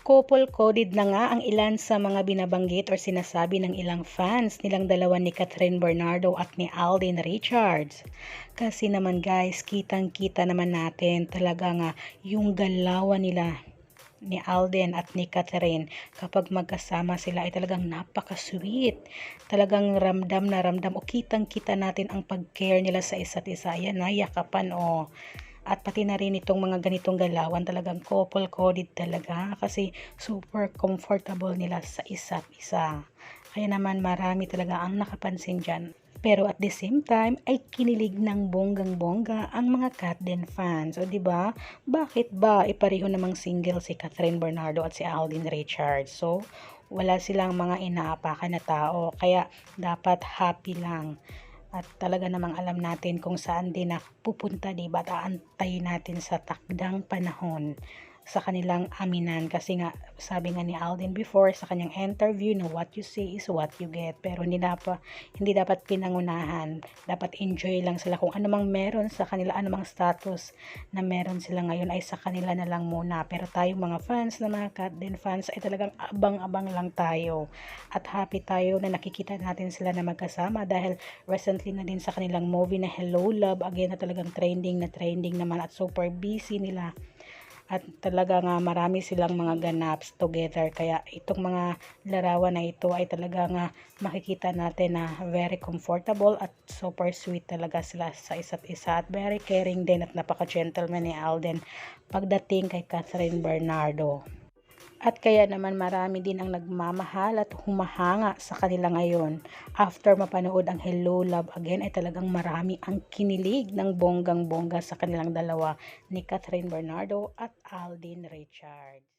Couple-coded na nga ang ilan sa mga binabanggit or sinasabi ng ilang fans nilang dalawa ni Catherine Bernardo at ni Alden Richards. Kasi naman guys, kitang-kita naman natin talaga nga yung galawan nila ni Alden at ni Catherine kapag magkasama sila ay talagang napaka-sweet. Talagang ramdam na ramdam o kitang-kita natin ang pag-care nila sa isa't isa. Ayan na, yakapan o. At pati na rin itong mga ganitong galawan talagang couple-coded talaga kasi super comfortable nila sa isa't isa. Kaya naman marami talaga ang nakapansin dyan. Pero at the same time ay kinilig ng bonggang-bongga ang mga Katden fans. O di ba? Bakit ba ipareho namang single si Catherine Bernardo at si Alden Richards? So, wala silang mga inaapakan na tao. Kaya dapat happy lang. At talaga namang alam natin kung saan din na pupunta, diba? At aantayin natin sa takdang panahon sa kanilang aminan. Kasi nga, sabi nga ni Alden before sa kanyang interview na what you see is what you get. Pero hindi dapat pinangunahan. Dapat enjoy lang sila kung anumang meron sa kanila, anumang status na meron sila ngayon ay sa kanila na lang muna. Pero tayo mga fans na mga Katden fans ay talagang abang-abang lang tayo. At happy tayo na nakikita natin sila na magkasama dahil recently na din sa kanilang movie na Hello Love, again na talagang trending naman at super busy nila. At talaga nga marami silang mga ganaps together. Kaya itong mga larawan na ito ay talaga nga makikita natin na very comfortable at super sweet talaga sila sa isa't isa. At very caring din at napaka-gentleman ni Alden pagdating kay Catherine Bernardo. At kaya naman marami din ang nagmamahal at humahanga sa kanila ngayon. After mapanood ang Hello Love Again ay talagang marami ang kinilig ng bonggang-bongga sa kanilang dalawa ni Catherine Bernardo at Alden Richards.